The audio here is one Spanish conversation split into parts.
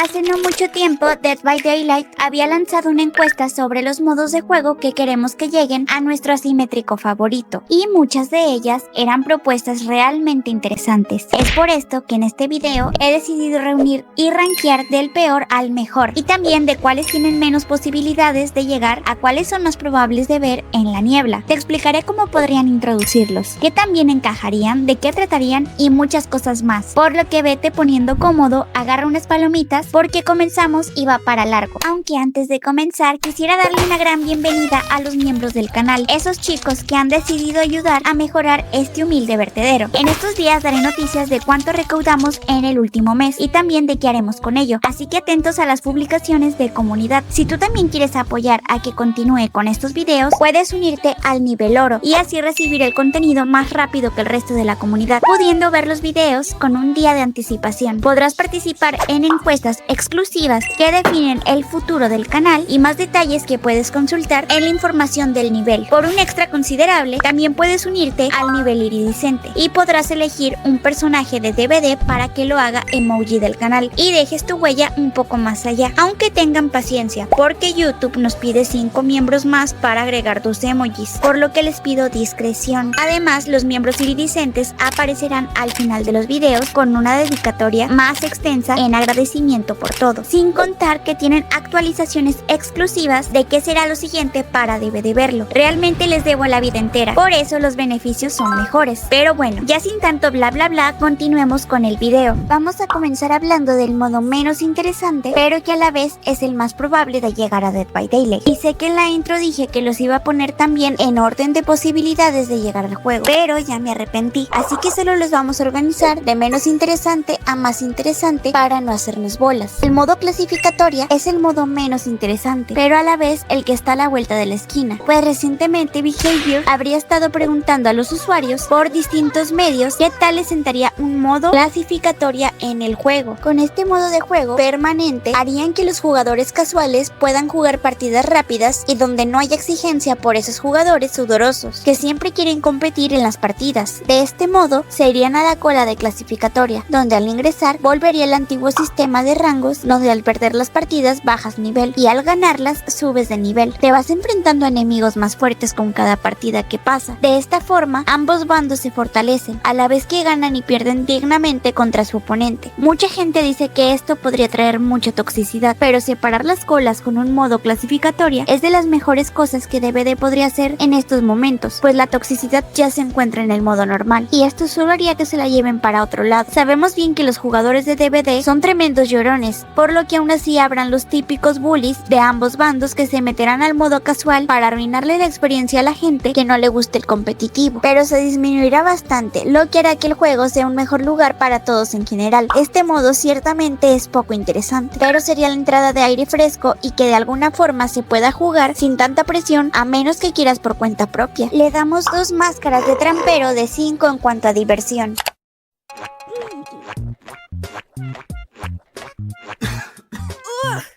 Hace no mucho tiempo, Dead by Daylight había lanzado una encuesta sobre los modos de juego que queremos que lleguen a nuestro asimétrico favorito, y muchas de ellas eran propuestas realmente interesantes. Es por esto que en este video he decidido reunir y rankear del peor al mejor, y también de cuáles tienen menos posibilidades de llegar a cuáles son más probables de ver en la niebla. Te explicaré cómo podrían introducirlos, qué también encajarían, de qué tratarían y muchas cosas más. Por lo que vete poniendo cómodo, agarra unas palomitas porque comenzamos y va para largo. Aunque antes de comenzar quisiera darle una gran bienvenida a los miembros del canal, esos chicos que han decidido ayudar a mejorar este humilde vertedero. En estos días daré noticias de cuánto recaudamos en el último mes y también de qué haremos con ello, así que atentos a las publicaciones de comunidad. Si tú también quieres apoyar a que continúe con estos videos, puedes unirte al nivel oro y así recibir el contenido más rápido que el resto de la comunidad, pudiendo ver los videos con un día de anticipación. Podrás participar en encuestas exclusivas que definen el futuro del canal y más detalles que puedes consultar en la información del nivel. Por un extra considerable, también puedes unirte al nivel iridiscente y podrás elegir un personaje de DVD para que lo haga emoji del canal y dejes tu huella un poco más allá. Aunque tengan paciencia, porque YouTube nos pide 5 miembros más para agregar 2 emojis, por lo que les pido discreción. Además, los miembros iridiscentes aparecerán al final de los videos con una dedicatoria más extensa en agradecimiento por todo, sin contar que tienen actualizaciones exclusivas de qué será lo siguiente para DVD verlo. Realmente les debo la vida entera, por eso los beneficios son mejores. Pero bueno, ya sin tanto bla bla bla, continuemos con el video. Vamos a comenzar hablando del modo menos interesante, pero que a la vez es el más probable de llegar a Dead by Daylight. Y sé que en la intro dije que los iba a poner también en orden de posibilidades de llegar al juego, pero ya me arrepentí, así que solo los vamos a organizar de menos interesante a más interesante para no hacernos bolas. El modo clasificatoria es el modo menos interesante, pero a la vez el que está a la vuelta de la esquina, pues recientemente Behavior habría estado preguntando a los usuarios por distintos medios qué tal les sentaría un modo clasificatoria en el juego. Con este modo de juego permanente harían que los jugadores casuales puedan jugar partidas rápidas y donde no haya exigencia por esos jugadores sudorosos que siempre quieren competir en las partidas. De este modo se irían a la cola de clasificatoria, donde al ingresar volvería el antiguo sistema de rangos, donde al perder las partidas bajas nivel y al ganarlas subes de nivel. Te vas enfrentando a enemigos más fuertes con cada partida que pasa. De esta forma ambos bandos se fortalecen, a la vez que ganan y pierden dignamente contra su oponente. Mucha gente dice que esto podría traer mucha toxicidad, pero separar las colas con un modo clasificatoria es de las mejores cosas que DVD podría hacer en estos momentos, pues la toxicidad ya se encuentra en el modo normal, y esto solo haría que se la lleven para otro lado. Sabemos bien que los jugadores de DVD son tremendos llorones, por lo que aún así habrán los típicos bullies de ambos bandos que se meterán al modo casual para arruinarle la experiencia a la gente que no le guste el competitivo, pero se disminuirá bastante, lo que hará que el juego sea un mejor lugar para todos en general. Este modo ciertamente es poco interesante, pero sería la entrada de aire fresco y que de alguna forma se pueda jugar sin tanta presión, a menos que quieras por cuenta propia. Le damos 2 máscaras de trampero de 5 en cuanto a diversión.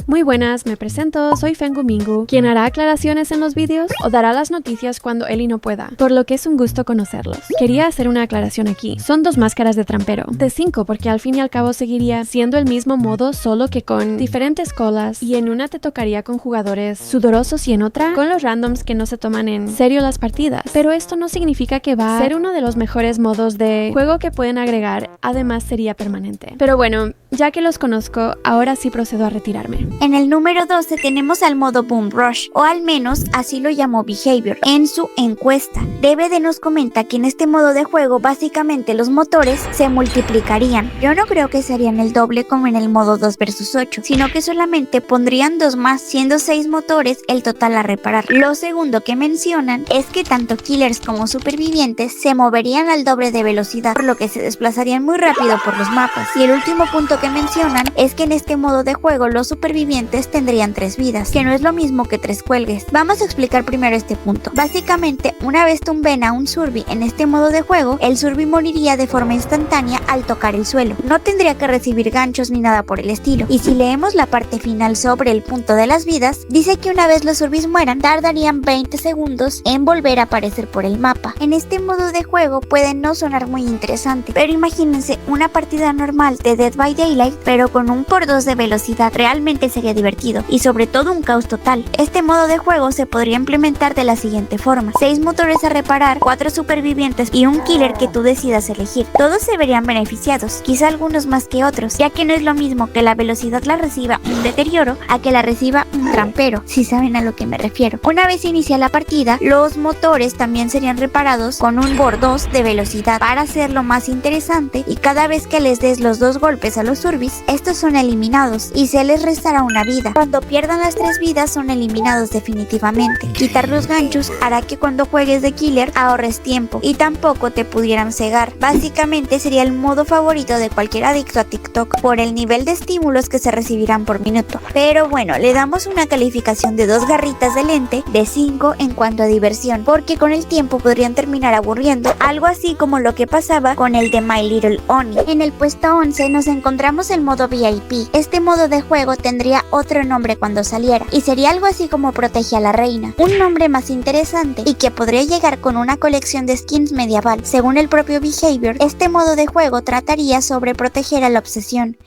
Muy buenas, me presento, soy Fengu Mingu, quien hará aclaraciones en los vídeos o dará las noticias cuando Eli no pueda, por lo que es un gusto conocerlos. Quería hacer una aclaración aquí, son 2 máscaras de trampero, de 5 porque al fin y al cabo seguiría siendo el mismo modo solo que con diferentes colas, y en una te tocaría con jugadores sudorosos y en otra con los randoms que no se toman en serio las partidas, pero esto no significa que va a ser uno de los mejores modos de juego que pueden agregar, además sería permanente. Pero bueno, ya que los conozco, ahora sí procedo a retirarme. En el número 12 tenemos al modo Boom Rush, o al menos así lo llamó Behavior en su encuesta. DVD nos comenta que en este modo de juego básicamente los motores se multiplicarían. Yo no creo que serían el doble como en el modo 2 vs 8, sino que solamente pondrían 2 más, siendo 6 motores el total a reparar. Lo segundo que mencionan es que tanto killers como supervivientes se moverían al doble de velocidad, por lo que se desplazarían muy rápido por los mapas. Y el último punto que mencionan es que en este modo de juego los supervivientes supervivientes tendrían 3 vidas, que no es lo mismo que 3 cuelgues. Vamos a explicar primero este punto. Básicamente, una vez tumben a un survi en este modo de juego, el survi moriría de forma instantánea al tocar el suelo. No tendría que recibir ganchos ni nada por el estilo. Y si leemos la parte final sobre el punto de las vidas, dice que una vez los survis mueran, tardarían 20 segundos en volver a aparecer por el mapa. En este modo de juego puede no sonar muy interesante, pero imagínense una partida normal de Dead by Daylight, pero con un por 2 de velocidad. Realmente sería divertido y sobre todo un caos total. Este modo de juego se podría implementar de la siguiente forma: 6 motores a reparar, 4 supervivientes y un killer que tú decidas elegir. Todos se verían beneficiados, quizá algunos más que otros, ya que no es lo mismo que la velocidad la reciba un deterioro a que la reciba un trampero, si saben a lo que me refiero. Una vez inicia la partida, los motores también serían reparados con un por 2 de velocidad para hacerlo más interesante, y cada vez que les des los 2 golpes a los surbis, estos son eliminados y se les restará una vida. Cuando pierdan las 3 vidas son eliminados definitivamente. Quitar los ganchos hará que cuando juegues de killer ahorres tiempo y tampoco te pudieran cegar. Básicamente sería el modo favorito de cualquier adicto a TikTok por el nivel de estímulos que se recibirán por minuto. Pero bueno, le damos una calificación de 2 garritas de lente de 5 en cuanto a diversión, porque con el tiempo podrían terminar aburriendo, algo así como lo que pasaba con el de My Little Pony. En el puesto 11 nos encontramos el modo VIP. Este modo de juego tendría otro nombre cuando saliera, y sería algo así como Protege a la Reina, un nombre más interesante y que podría llegar con una colección de skins medieval. Según el propio Behavior, este modo de juego trataría sobre proteger a la obsesión,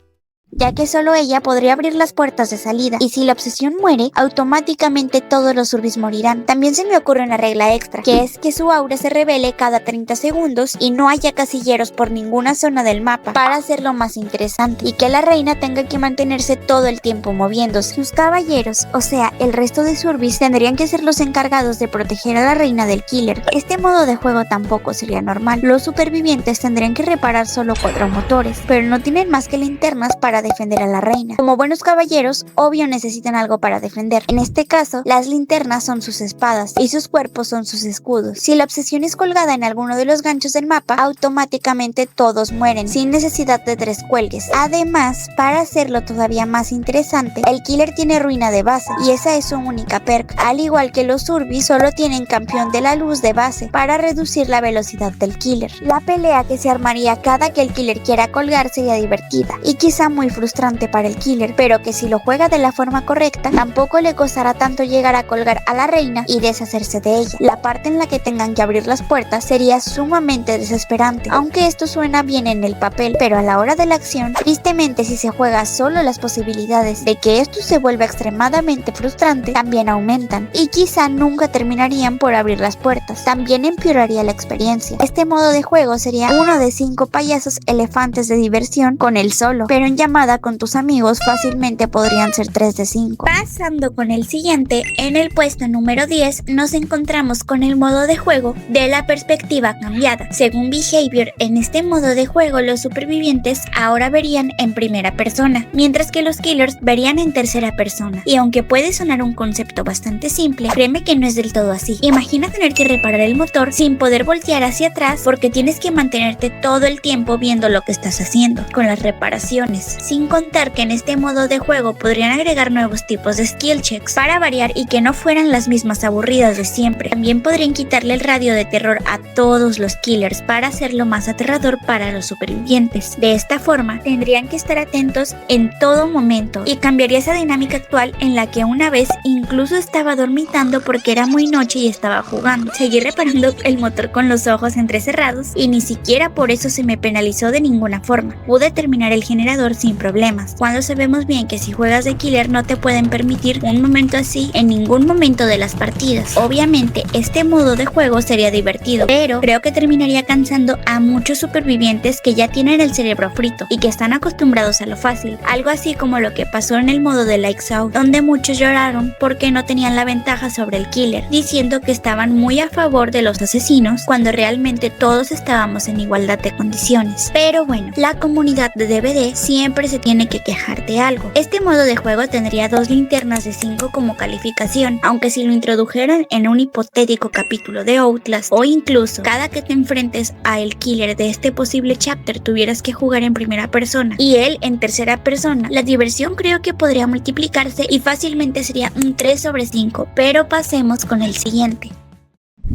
ya que solo ella podría abrir las puertas de salida, y si la obsesión muere, automáticamente todos los surbis morirán. También se me ocurre una regla extra, que es que su aura se revele cada 30 segundos y no haya casilleros por ninguna zona del mapa para hacerlo más interesante, y que la reina tenga que mantenerse todo el tiempo moviéndose. Sus caballeros, o sea, el resto de surbis, tendrían que ser los encargados de proteger a la reina del killer. Este modo de juego tampoco sería normal. Los supervivientes tendrían que reparar solo 4 motores, pero no tienen más que linternas para defender a la reina. Como buenos caballeros, obvio necesitan algo para defender. En este caso, las linternas son sus espadas y sus cuerpos son sus escudos. Si la obsesión es colgada en alguno de los ganchos del mapa, automáticamente todos mueren, sin necesidad de 3 cuelgues. Además, para hacerlo todavía más interesante, el killer tiene ruina de base, y esa es su única perk. Al igual que los surbis, solo tienen campeón de la luz de base para reducir la velocidad del killer. La pelea que se armaría cada que el killer quiera colgar sería divertida, y quizá muy frustrante para el killer, pero que si lo juega de la forma correcta, tampoco le costará tanto llegar a colgar a la reina y deshacerse de ella. La parte en la que tengan que abrir las puertas sería sumamente desesperante, aunque esto suena bien en el papel, pero a la hora de la acción, tristemente si se juega solo, las posibilidades de que esto se vuelva extremadamente frustrante también aumentan, y quizá nunca terminarían por abrir las puertas. También empeoraría la experiencia. Este modo de juego sería uno de 5 payasos elefantes de diversión con él solo, pero en llamada con tus amigos fácilmente podrían ser 3 de 5. Pasando con el siguiente, en el puesto número 10 nos encontramos con el modo de juego de la perspectiva cambiada. Según Behavior, en este modo de juego los supervivientes ahora verían en primera persona, mientras que los killers verían en tercera persona. Y aunque puede sonar un concepto bastante simple, créeme que no es del todo así. Imagina tener que reparar el motor sin poder voltear hacia atrás porque tienes que mantenerte todo el tiempo viendo lo que estás haciendo con las reparaciones. Sin contar que en este modo de juego podrían agregar nuevos tipos de skill checks para variar y que no fueran las mismas aburridas de siempre. También podrían quitarle el radio de terror a todos los killers para hacerlo más aterrador para los supervivientes. De esta forma tendrían que estar atentos en todo momento, y cambiaría esa dinámica actual en la que una vez incluso estaba dormitando porque era muy noche y estaba jugando. Seguí reparando el motor con los ojos entrecerrados y ni siquiera por eso se me penalizó de ninguna forma. Pude terminar el generador sin problemas, cuando sabemos bien que si juegas de killer no te pueden permitir un momento así en ningún momento de las partidas. Obviamente este modo de juego sería divertido, pero creo que terminaría cansando a muchos supervivientes que ya tienen el cerebro frito y que están acostumbrados a lo fácil, algo así como lo que pasó en el modo de Lights Out, donde muchos lloraron porque no tenían la ventaja sobre el killer, diciendo que estaban muy a favor de los asesinos cuando realmente todos estábamos en igualdad de condiciones. Pero bueno, la comunidad de DBD siempre siempre se tiene que quejar de algo. Este modo de juego tendría 2 linternas de 5 como calificación, aunque si lo introdujeran en un hipotético capítulo de Outlast, o incluso cada que te enfrentes a el killer de este posible chapter tuvieras que jugar en primera persona y él en tercera persona, la diversión creo que podría multiplicarse y fácilmente sería un 3 sobre 5, pero pasemos con el siguiente.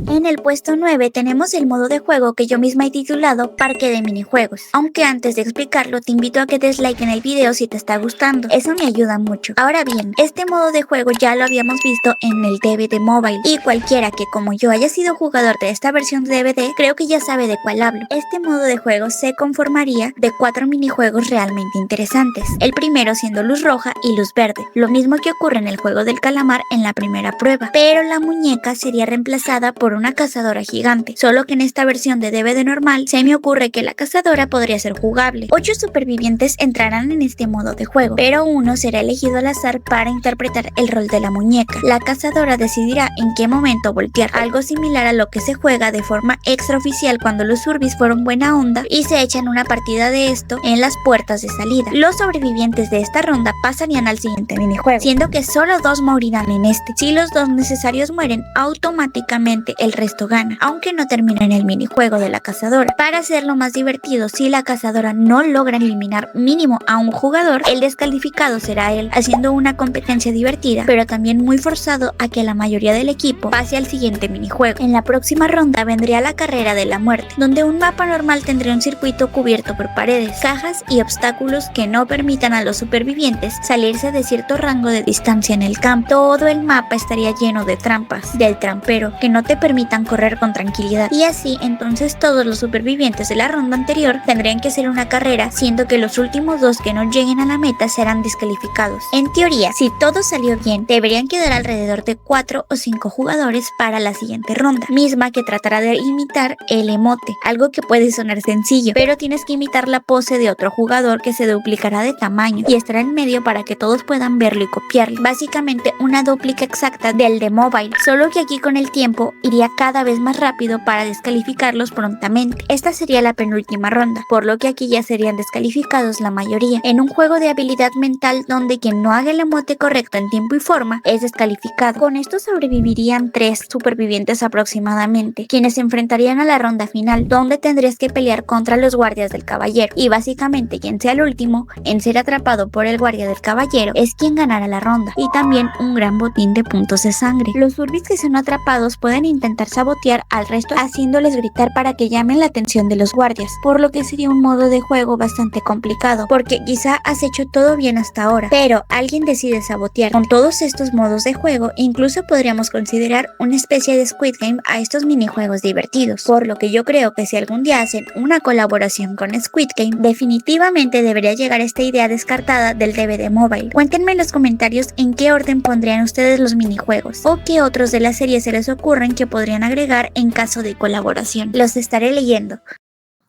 En el puesto 9 tenemos el modo de juego que yo misma he titulado Parque de Minijuegos. Aunque antes de explicarlo te invito a que des like en el video si te está gustando, eso me ayuda mucho. Ahora bien, este modo de juego ya lo habíamos visto en el DVD Mobile y cualquiera que como yo haya sido jugador de esta versión de DVD creo que ya sabe de cuál hablo. Este modo de juego se conformaría de 4 minijuegos realmente interesantes, el primero siendo luz roja y luz verde, lo mismo que ocurre en el juego del calamar en la primera prueba, pero la muñeca sería reemplazada por una cazadora gigante, solo que en esta versión de DVD normal se me ocurre que la cazadora podría ser jugable. 8 supervivientes entrarán en este modo de juego, pero uno será elegido al azar para interpretar el rol de la muñeca. La cazadora decidirá en qué momento voltear, algo similar a lo que se juega de forma extraoficial cuando los Urbis fueron buena onda y se echan una partida de esto en las puertas de salida. Los sobrevivientes de esta ronda pasarían al siguiente minijuego, siendo que solo 2 morirán en este. Si los 2 necesarios mueren, automáticamente el resto gana, aunque no termina en el minijuego de la cazadora. Para hacerlo más divertido, si la cazadora no logra eliminar mínimo a un jugador, el descalificado será él, haciendo una competencia divertida, pero también muy forzado a que la mayoría del equipo pase al siguiente minijuego. En la próxima ronda vendría la carrera de la muerte, donde un mapa normal tendría un circuito cubierto por paredes, cajas y obstáculos que no permitan a los supervivientes salirse de cierto rango de distancia en el campo. Todo el mapa estaría lleno de trampas del trampero que no te permitan correr con tranquilidad, y así entonces todos los supervivientes de la ronda anterior tendrían que hacer una carrera, siendo que los últimos 2 que no lleguen a la meta serán descalificados. En teoría, si todo salió bien, deberían quedar alrededor de 4 o 5 jugadores para la siguiente ronda, misma que tratará de imitar el emote, algo que puede sonar sencillo, pero tienes que imitar la pose de otro jugador que se duplicará de tamaño y estará en medio para que todos puedan verlo y copiarlo. Básicamente una duplica exacta del de Mobile, solo que aquí con el tiempo iría cada vez más rápido para descalificarlos prontamente. Esta sería la penúltima ronda, por lo que aquí ya serían descalificados la mayoría, en un juego de habilidad mental donde quien no haga el emote correcto en tiempo y forma es descalificado. Con esto sobrevivirían 3 supervivientes aproximadamente, quienes se enfrentarían a la ronda final, donde tendrías que pelear contra los guardias del caballero, y básicamente quien sea el último en ser atrapado por el guardia del caballero es quien ganará la ronda, y también un gran botín de puntos de sangre. Los Urbis que son atrapados pueden intentar sabotear al resto haciéndoles gritar para que llamen la atención de los guardias, por lo que sería un modo de juego bastante complicado, porque quizá has hecho todo bien hasta ahora, pero alguien decide sabotear. Con todos estos modos de juego, incluso podríamos considerar una especie de Squid Game a estos minijuegos divertidos, por lo que yo creo que si algún día hacen una colaboración con Squid Game, definitivamente debería llegar esta idea descartada del DVD Mobile. Cuéntenme en los comentarios en qué orden pondrían ustedes los minijuegos, o qué otros de la serie se les ocurren que podrían agregar en caso de colaboración. Los estaré leyendo.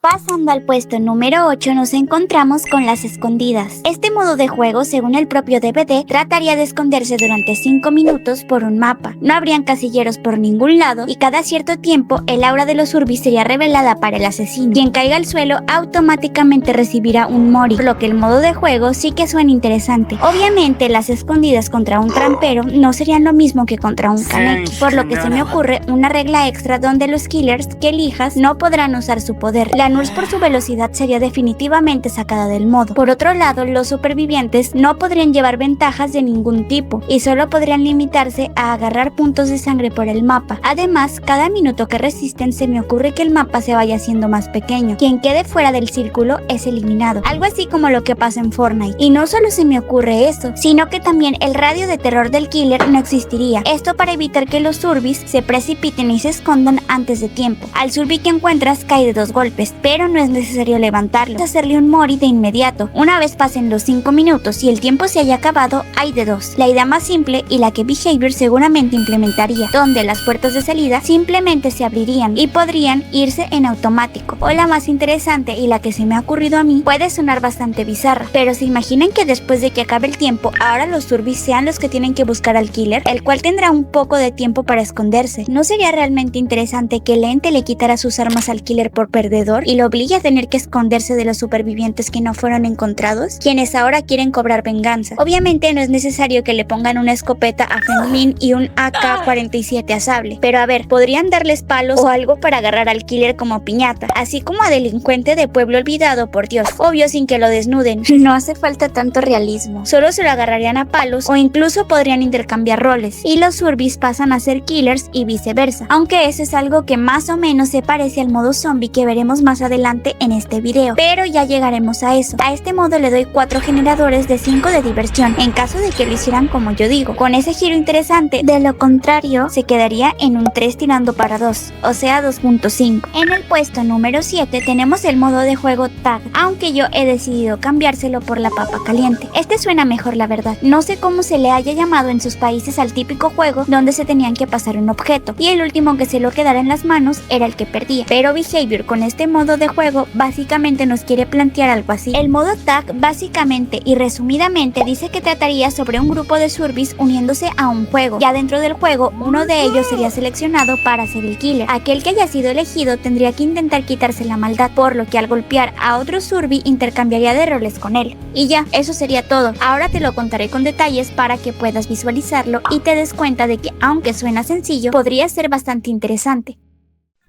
Pasando al puesto número 8 nos encontramos con las escondidas. Este modo de juego, según el propio DVD, trataría de esconderse durante 5 minutos por un mapa. No habrían casilleros por ningún lado y cada cierto tiempo el aura de los Urbis sería revelada para el asesino. Quien caiga al suelo automáticamente recibirá un mori, por lo que el modo de juego sí que suena interesante. Obviamente las escondidas contra un trampero no serían lo mismo que contra un Kaneki, por lo que se me ocurre una regla extra donde los killers que elijas no podrán usar su poder. La Nurse por su velocidad sería definitivamente sacada del modo. Por otro lado, los supervivientes no podrían llevar ventajas de ningún tipo y solo podrían limitarse a agarrar puntos de sangre por el mapa. Además, cada minuto que resisten se me ocurre que el mapa se vaya haciendo más pequeño. Quien quede fuera del círculo es eliminado, algo así como lo que pasa en Fortnite. Y no solo se me ocurre eso, sino que también el radio de terror del killer no existiría. Esto para evitar que los Urbis se precipiten y se escondan antes de tiempo. Al Urbi que encuentras cae de 2 golpes, pero no es necesario levantarlo, hacerle un mori de inmediato. Una vez pasen los 5 minutos y el tiempo se haya acabado, hay de 2. La idea más simple y la que Behavior seguramente implementaría, donde las puertas de salida simplemente se abrirían y podrían irse en automático. O la más interesante y la que se me ha ocurrido a mí, puede sonar bastante bizarra, pero se imaginan que después de que acabe el tiempo, ahora los Urbis sean los que tienen que buscar al killer, el cual tendrá un poco de tiempo para esconderse. ¿No sería realmente interesante que el ente le quitara sus armas al killer por perdedor y lo obligue a tener que esconderse de los supervivientes que no fueron encontrados, quienes ahora quieren cobrar venganza. Obviamente no es necesario que le pongan una escopeta a Feng Min y un AK-47 a Sable, pero a ver, podrían darles palos o algo para agarrar al killer como piñata, así como a delincuente de pueblo olvidado, por Dios, obvio sin que lo desnuden. No hace falta tanto realismo, solo se lo agarrarían a palos o incluso podrían intercambiar roles, y los Surbis pasan a ser killers y viceversa, aunque eso es algo que más o menos se parece al modo zombie que veremos más adelante en este video, pero ya llegaremos a eso. A este modo le doy 4 generadores de 5 de diversión, en caso de que lo hicieran como yo digo, con ese giro interesante. De lo contrario, se quedaría en un 3 tirando para 2, o sea 2.5. En el puesto número 7 tenemos el modo de juego Tag, aunque yo he decidido cambiárselo por la papa caliente. Este suena mejor, la verdad. No sé cómo se le haya llamado en sus países al típico juego donde se tenían que pasar un objeto y el último que se lo quedara en las manos era el que perdía, pero Behavior con este modo de juego básicamente nos quiere plantear algo así. El modo Tag básicamente y resumidamente dice que trataría sobre un grupo de Surbis uniéndose a un juego. Ya dentro del juego, uno de ellos sería seleccionado para ser el killer. Aquel que haya sido elegido tendría que intentar quitarse la maldad, por lo que al golpear a otro Surbi intercambiaría de roles con él. Y ya, eso sería todo. Ahora te lo contaré con detalles para que puedas visualizarlo y te des cuenta de que, aunque suena sencillo, podría ser bastante interesante.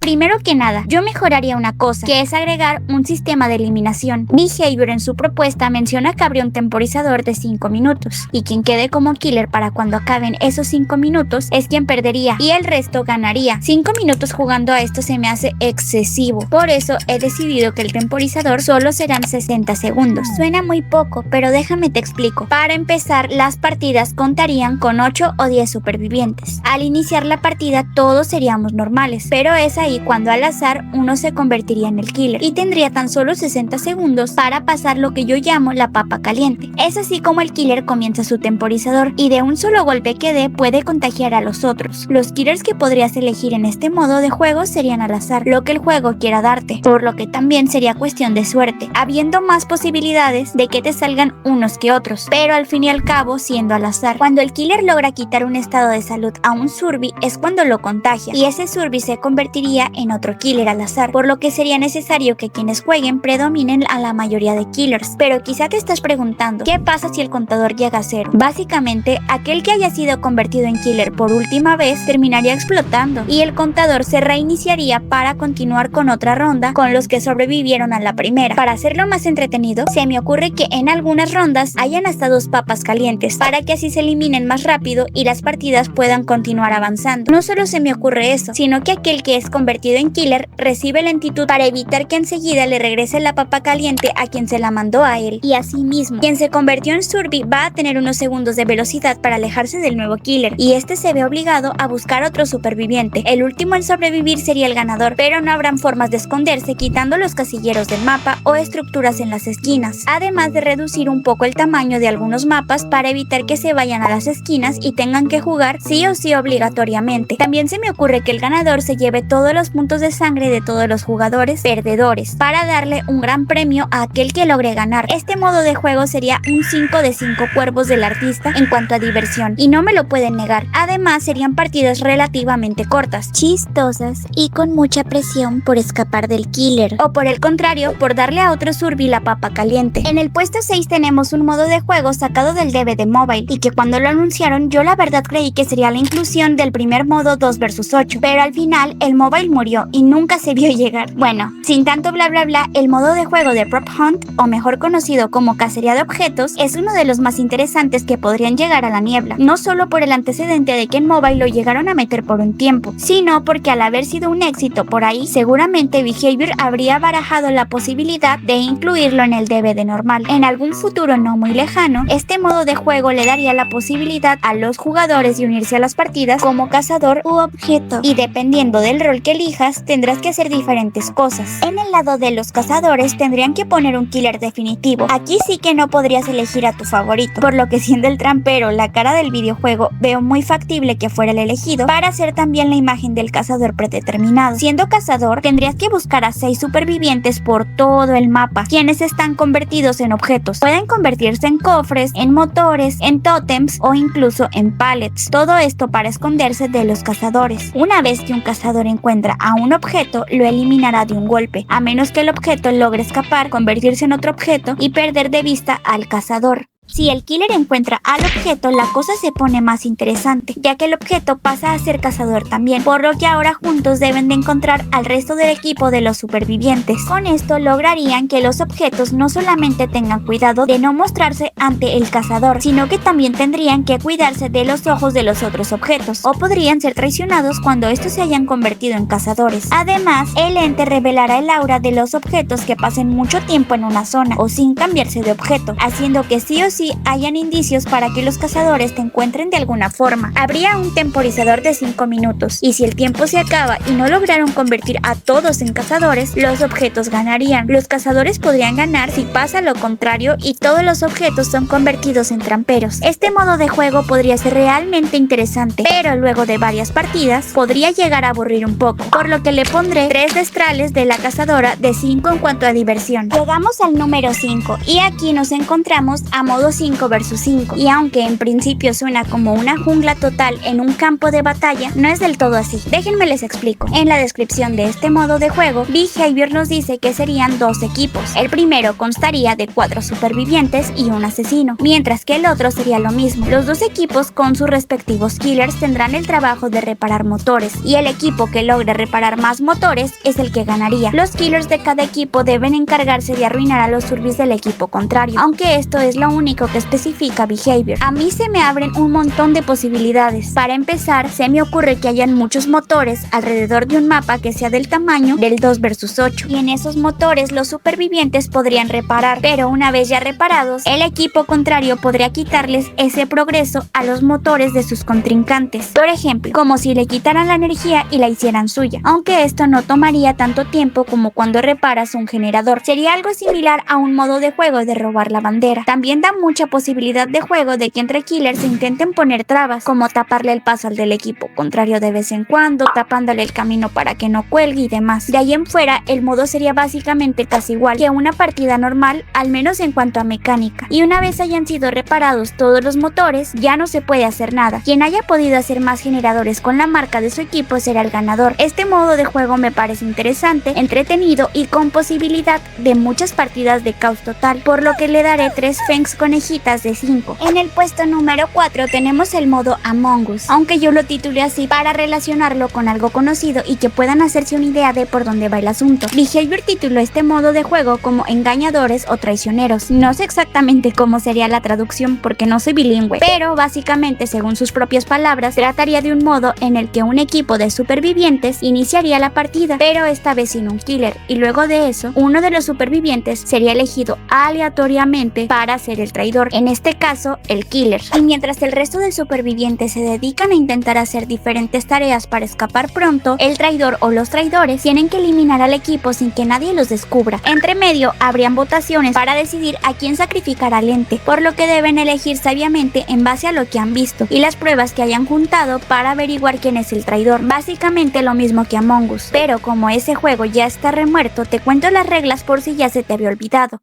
Primero que nada, yo mejoraría una cosa, que es agregar un sistema de eliminación. Behavior en su propuesta menciona que habría un temporizador de 5 minutos, y quien quede como killer para cuando acaben esos 5 minutos es quien perdería, y el resto ganaría. 5 minutos jugando a esto se me hace excesivo, por eso he decidido que el temporizador solo serán 60 segundos. Suena muy poco, pero déjame te explico. Para empezar, las partidas contarían con 8 o 10 supervivientes. Al iniciar la partida todos seríamos normales, pero es ahí cuando al azar uno se convertiría en el killer y tendría tan solo 60 segundos para pasar lo que yo llamo la papa caliente. Es así como el killer comienza su temporizador y de un solo golpe que dé puede contagiar a los otros. Los killers que podrías elegir en este modo de juego serían al azar, lo que el juego quiera darte, por lo que también sería cuestión de suerte, habiendo más posibilidades de que te salgan unos que otros, pero al fin y al cabo siendo al azar. Cuando el killer logra quitar un estado de salud a un Surbi es cuando lo contagia y ese Surbi se convertiría en otro killer al azar, por lo que sería necesario que quienes jueguen predominen a la mayoría de killers. Pero quizá te estás preguntando, ¿qué pasa si el contador llega a 0? Básicamente, aquel que haya sido convertido en killer por última vez terminaría explotando y el contador se reiniciaría para continuar con otra ronda con los que sobrevivieron a la primera. Para hacerlo más entretenido, se me ocurre que en algunas rondas hayan hasta 2 papas calientes, para que así se eliminen más rápido y las partidas puedan continuar avanzando. No solo se me ocurre eso, sino que aquel que es convertido en killer recibe lentitud para evitar que enseguida le regrese la papa caliente a quien se la mandó a él, y así mismo quien se convirtió en Surbi va a tener unos segundos de velocidad para alejarse del nuevo killer y este se ve obligado a buscar otro superviviente. El último en sobrevivir sería el ganador, pero no habrán formas de esconderse quitando los casilleros del mapa o estructuras en las esquinas, además de reducir un poco el tamaño de algunos mapas para evitar que se vayan a las esquinas y tengan que jugar sí o sí obligatoriamente. También se me ocurre que el ganador se lleve todos los puntos de sangre de todos los jugadores perdedores para darle un gran premio a aquel que logre ganar. Este modo de juego sería un 5 de 5 cuervos del artista en cuanto a diversión y no me lo pueden negar. Además serían partidas relativamente cortas, chistosas y con mucha presión por escapar del killer o por el contrario por darle a otro Surbi la papa caliente. En el puesto 6 tenemos un modo de juego sacado del DVD Mobile y que cuando lo anunciaron yo la verdad creí que sería la inclusión del primer modo 2 vs 8, pero al final el mobile murió y nunca se vio llegar. Bueno, sin tanto bla bla bla, el modo de juego de Prop Hunt, o mejor conocido como cacería de objetos, es uno de los más interesantes que podrían llegar a la niebla, no solo por el antecedente de que en mobile lo llegaron a meter por un tiempo, sino porque al haber sido un éxito por ahí, seguramente Behavior habría barajado la posibilidad de incluirlo en el DVD normal. En algún futuro no muy lejano, este modo de juego le daría la posibilidad a los jugadores de unirse a las partidas como cazador u objeto, y dependiendo del rol que elijas, tendrás que hacer diferentes cosas. En el lado de los cazadores tendrían que poner un killer definitivo. Aquí sí que no podrías elegir a tu favorito, por lo que siendo el trampero la cara del videojuego, veo muy factible que fuera el elegido para hacer también la imagen del cazador predeterminado. Siendo cazador, tendrías que buscar a 6 supervivientes por todo el mapa, quienes están convertidos en objetos. Pueden convertirse en cofres, en motores, en tótems o incluso en pallets. Todo esto para esconderse de los cazadores. Una vez que un cazador encuentra encuentra a un objeto, lo eliminará de un golpe, a menos que el objeto logre escapar, convertirse en otro objeto y perder de vista al cazador. Si el killer encuentra al objeto, la cosa se pone más interesante, ya que el objeto pasa a ser cazador también, por lo que ahora juntos deben de encontrar al resto del equipo de los supervivientes. Con esto lograrían que los objetos no solamente tengan cuidado de no mostrarse ante el cazador, sino que también tendrían que cuidarse de los ojos de los otros objetos, o podrían ser traicionados cuando estos se hayan convertido en cazadores. Además, el ente revelará el aura de los objetos que pasen mucho tiempo en una zona o sin cambiarse de objeto, haciendo que sí o sí hayan indicios para que los cazadores te encuentren de alguna forma. Habría un temporizador de 5 minutos, y si el tiempo se acaba y no lograron convertir a todos en cazadores, los objetos ganarían. Los cazadores podrían ganar si pasa lo contrario y todos los objetos son convertidos en tramperos. Este modo de juego podría ser realmente interesante, pero luego de varias partidas podría llegar a aburrir un poco, por lo que le pondré 3 destrales de la cazadora de 5 en cuanto a diversión. Llegamos al número 5 y aquí nos encontramos a modo 5 vs 5, y aunque en principio suena como una jungla total en un campo de batalla, no es del todo así. Déjenme les explico. En la descripción de este modo de juego, Behavior nos dice que serían 2 equipos. El primero constaría de 4 supervivientes y un asesino, mientras que el otro sería lo mismo. Los 2 equipos con sus respectivos killers tendrán el trabajo de reparar motores, y el equipo que logre reparar más motores es el que ganaría. Los killers de cada equipo deben encargarse de arruinar a los turbis del equipo contrario, aunque esto es lo único que especifica Behavior. A mí se me abren un montón de posibilidades. Para empezar, se me ocurre que hayan muchos motores alrededor de un mapa que sea del tamaño del 2 vs 8, y en esos motores los supervivientes podrían reparar, pero una vez ya reparados, el equipo contrario podría quitarles ese progreso a los motores de sus contrincantes. Por ejemplo, como si le quitaran la energía y la hicieran suya, aunque esto no tomaría tanto tiempo como cuando reparas un generador. Sería algo similar a un modo de juego de robar la bandera. También da mucha posibilidad de juego de que entre killers se intenten poner trabas, como taparle el paso al del equipo contrario de vez en cuando, tapándole el camino para que no cuelgue y demás. De ahí en fuera, el modo sería básicamente casi igual que una partida normal, al menos en cuanto a mecánica. Y una vez hayan sido reparados todos los motores, ya no se puede hacer nada. Quien haya podido hacer más generadores con la marca de su equipo será el ganador. Este modo de juego me parece interesante, entretenido y con posibilidad de muchas partidas de caos total, por lo que le daré 3 Fangs conejitas de 5. En el puesto número 4 tenemos el modo Among Us, aunque yo lo titulé así para relacionarlo con algo conocido y que puedan hacerse una idea de por dónde va el asunto. Behavior tituló este modo de juego como engañadores o traicioneros. No sé exactamente cómo sería la traducción porque no soy bilingüe, pero básicamente, según sus propias palabras, trataría de un modo en el que un equipo de supervivientes iniciaría la partida, pero esta vez sin un killer, y luego de eso, uno de los supervivientes sería elegido aleatoriamente para ser el traidor, en este caso el killer. Y mientras el resto de supervivientes se dedican a intentar hacer diferentes tareas para escapar pronto, el traidor o los traidores tienen que eliminar al equipo sin que nadie los descubra. Entre medio habrían votaciones para decidir a quién sacrificar al ente, por lo que deben elegir sabiamente en base a lo que han visto y las pruebas que hayan juntado para averiguar quién es el traidor. Básicamente lo mismo que Among Us, pero como ese juego ya está remuerto, te cuento las reglas por si ya se te había olvidado.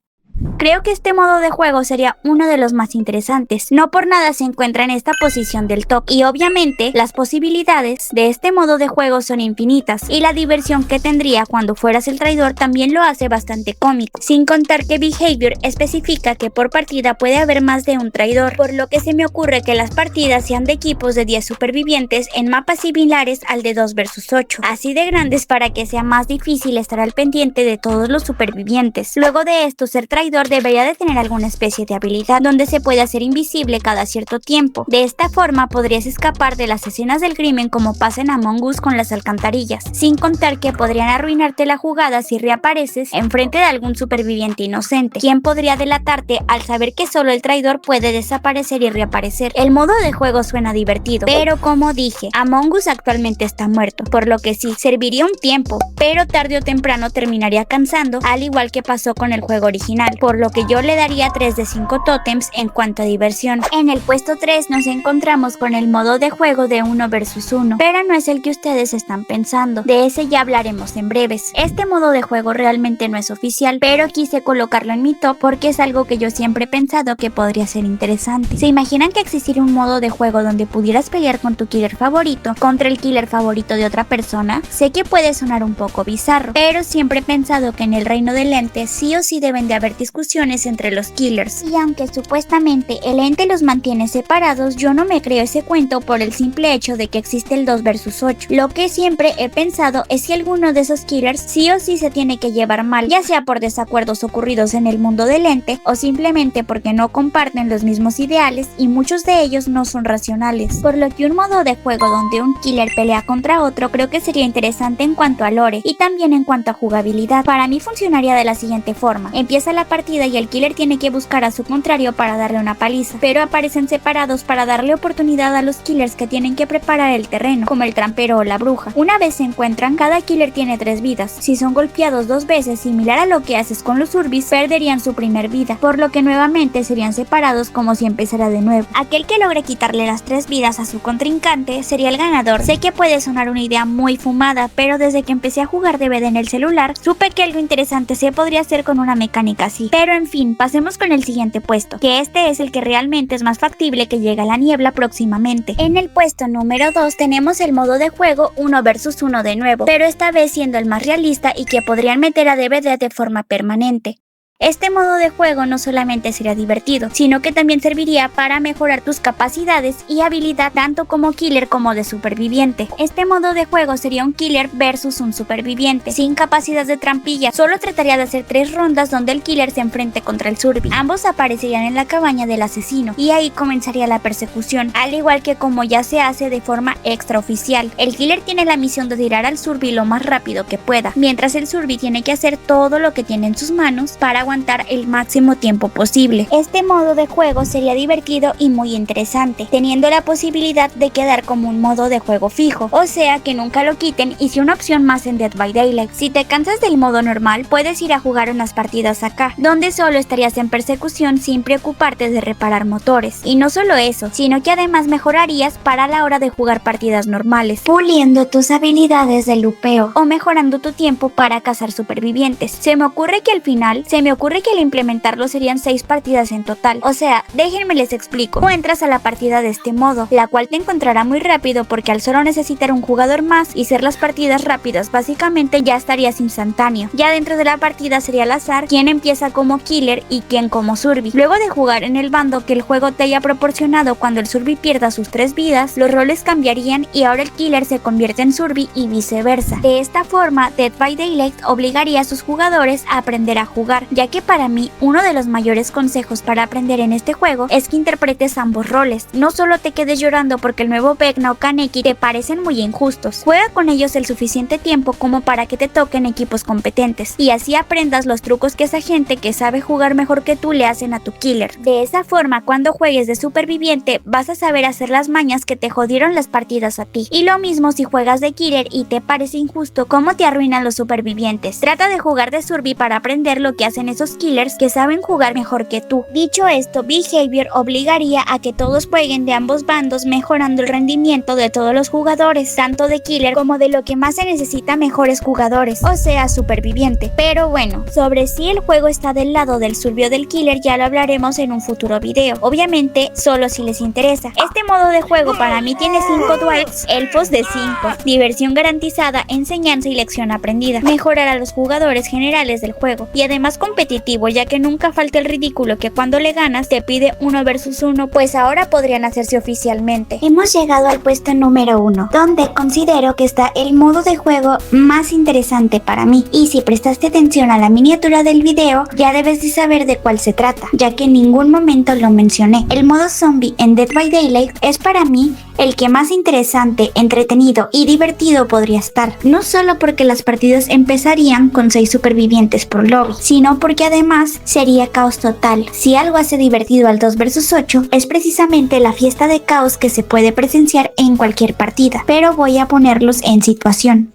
Creo que este modo de juego sería uno de los más interesantes. No por nada se encuentra en esta posición del top. Y obviamente las posibilidades de este modo de juego son infinitas. Y la diversión que tendría cuando fueras el traidor también lo hace bastante cómico. Sin contar que Behavior especifica que por partida puede haber más de un traidor. Por lo que se me ocurre que las partidas sean de equipos de 10 supervivientes en mapas similares al de 2 vs 8. Así de grandes para que sea más difícil estar al pendiente de todos los supervivientes. Luego de esto, ser traidor debería de tener alguna especie de habilidad donde se puede hacer invisible cada cierto tiempo. De esta forma podrías escapar de las escenas del crimen como pasa en Among Us con las alcantarillas, sin contar que podrían arruinarte la jugada si reapareces enfrente de algún superviviente inocente, quien podría delatarte al saber que solo el traidor puede desaparecer y reaparecer. El modo de juego suena divertido, pero como dije, Among Us actualmente está muerto, por lo que sí, serviría un tiempo, pero tarde o temprano terminaría cansando, al igual que pasó con el juego original. igual, por lo que yo le daría 3 de 5 tótems en cuanto a diversión. En el puesto 3 nos encontramos con el modo de juego de 1 versus 1, pero no es el que ustedes están pensando, de ese ya hablaremos en breves. Este modo de juego realmente no es oficial, pero quise colocarlo en mi top porque es algo que yo siempre he pensado que podría ser interesante. ¿Se imaginan que existiera un modo de juego donde pudieras pelear con tu killer favorito contra el killer favorito de otra persona? Sé que puede sonar un poco bizarro, pero siempre he pensado que en el reino del ente sí o sí deben de haber discusiones entre los killers. Y aunque supuestamente el ente los mantiene separados, yo no me creo ese cuento por el simple hecho de que existe el 2 versus 8. Lo que siempre he pensado es si alguno de esos killers sí o sí se tiene que llevar mal, ya sea por desacuerdos ocurridos en el mundo del ente o simplemente porque no comparten los mismos ideales y muchos de ellos no son racionales. Por lo que un modo de juego donde un killer pelea contra otro creo que sería interesante en cuanto a lore y también en cuanto a jugabilidad. Para mí funcionaría de la siguiente forma: empieza la partida y el killer tiene que buscar a su contrario para darle una paliza, pero aparecen separados para darle oportunidad a los killers que tienen que preparar el terreno, como el trampero o la bruja. Una vez se encuentran, cada killer tiene 3 vidas. Si son golpeados 2 veces, similar a lo que haces con los Urbis, perderían su primer vida, por lo que nuevamente serían separados como si empezara de nuevo. Aquel que logre quitarle las 3 vidas a su contrincante sería el ganador. Sé que puede sonar una idea muy fumada, pero desde que empecé a jugar DBD en el celular, supe que algo interesante se podría hacer con una mecánica así. Pero en fin, pasemos con el siguiente puesto, que este es el que realmente es más factible que llegue a la niebla próximamente. En el puesto número 2 tenemos el modo de juego 1 versus 1 de nuevo, pero esta vez siendo el más realista y que podrían meter a DBD de forma permanente. Este modo de juego no solamente sería divertido, sino que también serviría para mejorar tus capacidades y habilidad tanto como killer como de superviviente. Este modo de juego sería un killer versus un superviviente, sin capacidad de trampilla. Solo trataría de hacer 3 rondas donde el killer se enfrente contra el survi. Ambos aparecerían en la cabaña del asesino y ahí comenzaría la persecución, al igual que como ya se hace de forma extraoficial. El killer tiene la misión de tirar al survi lo más rápido que pueda, mientras el survi tiene que hacer todo lo que tiene en sus manos para aguantar el máximo tiempo posible. Este modo de juego sería divertido y muy interesante, teniendo la posibilidad de quedar como un modo de juego fijo, o sea que nunca lo quiten y sea una opción más en Dead by Daylight. Si te cansas del modo normal, puedes ir a jugar unas partidas acá, donde solo estarías en persecución sin preocuparte de reparar motores. Y no solo eso, sino que además mejorarías para la hora de jugar partidas normales, puliendo tus habilidades de lupeo o mejorando tu tiempo para cazar supervivientes. Se me ocurre que al implementarlo serían 6 partidas en total. O sea, déjenme les explico. Tú entras a la partida de este modo, la cual te encontrará muy rápido porque al solo necesitar un jugador más y ser las partidas rápidas, básicamente ya estarías instantáneo. Ya dentro de la partida sería al azar quién empieza como killer y quién como survi. Luego de jugar en el bando que el juego te haya proporcionado cuando el survi pierda sus 3 vidas, los roles cambiarían y ahora el killer se convierte en survi y viceversa. De esta forma, Dead by Daylight obligaría a sus jugadores a aprender a jugar, ya que para mí uno de los mayores consejos para aprender en este juego es que interpretes ambos roles. No solo te quedes llorando porque el nuevo Vecna o Kaneki te parecen muy injustos. Juega con ellos el suficiente tiempo como para que te toquen equipos competentes y así aprendas los trucos que esa gente que sabe jugar mejor que tú le hacen a tu killer. De esa forma, cuando juegues de superviviente vas a saber hacer las mañas que te jodieron las partidas a ti. Y lo mismo si juegas de killer y te parece injusto cómo te arruinan los supervivientes. Trata de jugar de survi para aprender lo que hacen esos killers que saben jugar mejor que tú. Dicho esto, Behavior obligaría a que todos jueguen de ambos bandos, mejorando el rendimiento de todos los jugadores, tanto de killer como de lo que más se necesita, mejores jugadores, o sea, superviviente. Pero bueno, sobre si el juego está del lado del survi o del killer ya lo hablaremos en un futuro video, obviamente solo si les interesa. Este modo de juego para mí tiene 5 Dwights, elfos de 5, diversión garantizada, enseñanza y lección aprendida, mejorar a los jugadores generales del juego y además competitivo, ya que nunca falta el ridículo que cuando le ganas te pide 1 versus 1, pues ahora podrían hacerse oficialmente. Hemos llegado al puesto número 1, donde considero que está el modo de juego más interesante para mí, y si prestaste atención a la miniatura del video ya debes de saber de cuál se trata, ya que en ningún momento lo mencioné. El modo zombie en Dead by Daylight es para mí el que más interesante, entretenido y divertido podría estar, no solo porque las partidas empezarían con 6 supervivientes por lobby, sino porque además sería caos total. Si algo hace divertido al 2 versus 8 es precisamente la fiesta de caos que se puede presenciar en cualquier partida, pero voy a ponerlos en situación.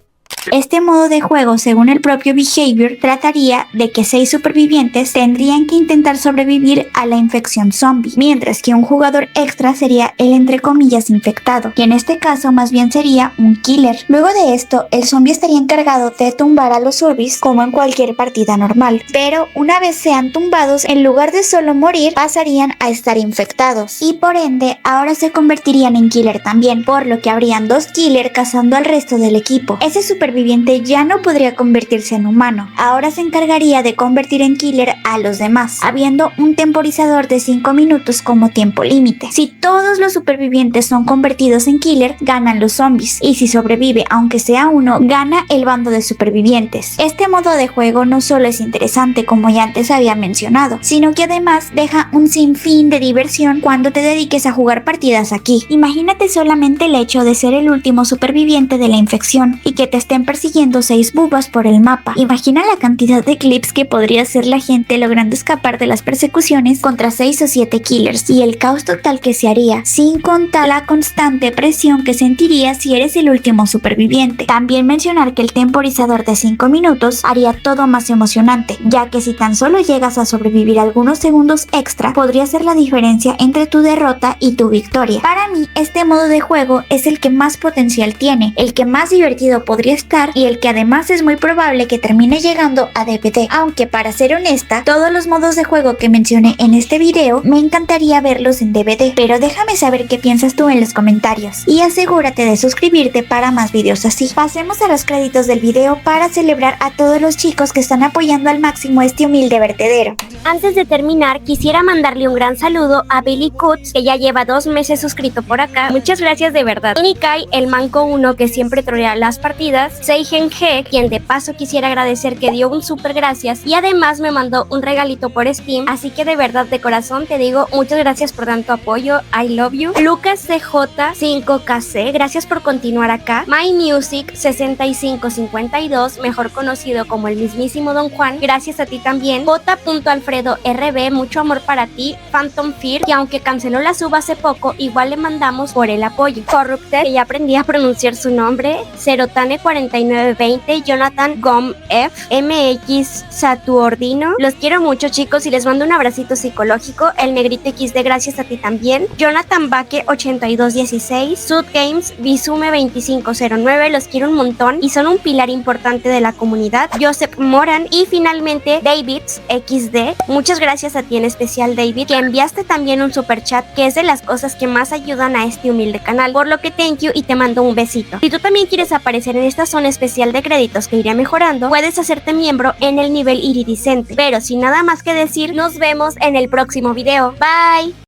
Este modo de juego, según el propio Behavior, trataría de que 6 supervivientes tendrían que intentar sobrevivir a la infección zombie, mientras que un jugador extra sería el entre comillas infectado, que en este caso más bien sería un killer. Luego de esto, el zombie estaría encargado de tumbar a los zombies como en cualquier partida normal, pero una vez sean tumbados, en lugar de solo morir, pasarían a estar infectados y por ende ahora se convertirían en killer también, por lo que habrían 2 killer cazando al resto del equipo. Ese superviviente ya no podría convertirse en humano, ahora se encargaría de convertir en killer a los demás, habiendo un temporizador de 5 minutos como tiempo límite. Si todos los supervivientes son convertidos en killer, ganan los zombies, y si sobrevive aunque sea uno, gana el bando de supervivientes. Este modo de juego no solo es interesante como ya antes había mencionado, sino que además deja un sinfín de diversión cuando te dediques a jugar partidas aquí. Imagínate solamente el hecho de ser el último superviviente de la infección y que te estén persiguiendo 6 bubas por el mapa. Imagina la cantidad de clips que podría hacer la gente logrando escapar de las persecuciones contra 6 o 7 killers y el caos total que se haría, sin contar la constante presión que sentirías si eres el último superviviente. También mencionar que el temporizador de 5 minutos haría todo más emocionante, ya que si tan solo llegas a sobrevivir algunos segundos extra, podría ser la diferencia entre tu derrota y tu victoria. Para mí, este modo de juego es el que más potencial tiene, el que más divertido podría estar y el que además es muy probable que termine llegando a DVD, aunque para ser honesta, todos los modos de juego que mencioné en este video me encantaría verlos en DVD, pero déjame saber qué piensas tú en los comentarios y asegúrate de suscribirte para más videos así. Pasemos a los créditos del video para celebrar a todos los chicos que están apoyando al máximo este humilde vertedero. Antes de terminar, quisiera mandarle un gran saludo a Billy Kutz, que ya lleva 2 meses suscrito por acá. Muchas gracias de verdad. Nikai, el manco 1 que siempre trolea las partidas. Seigen G, quien de paso quisiera agradecer que dio un súper gracias y además me mandó un regalito por Steam. Así que de verdad de corazón te digo muchas gracias por tanto apoyo. I love you. Lucas CJ 5KC, gracias por continuar acá. My Music 6552, mejor conocido como el mismísimo Don Juan, gracias a ti también. J. Alfredo RB, mucho amor para ti. Phantom Fear, que aunque canceló la sub hace poco, igual le mandamos por el apoyo. Corrupted, que ya aprendí a pronunciar su nombre. Cerotane 4920, Jonathan Gom F, MX Satuordino, los quiero mucho chicos y les mando un abracito psicológico. El Negrito XD, gracias a ti también. Jonathan Baque 8216, Sud Games, Bisume 2509, los quiero un montón y son un pilar importante de la comunidad. Joseph Moran y finalmente Davids XD, muchas gracias a ti en especial David, que enviaste también un super chat, que es de las cosas que más ayudan a este humilde canal, por lo que thank you y te mando un besito. Si tú también quieres aparecer en esta zona especial de créditos que iré mejorando, puedes hacerte miembro en el nivel iridiscente. Pero sin nada más que decir, nos vemos en el próximo video. Bye.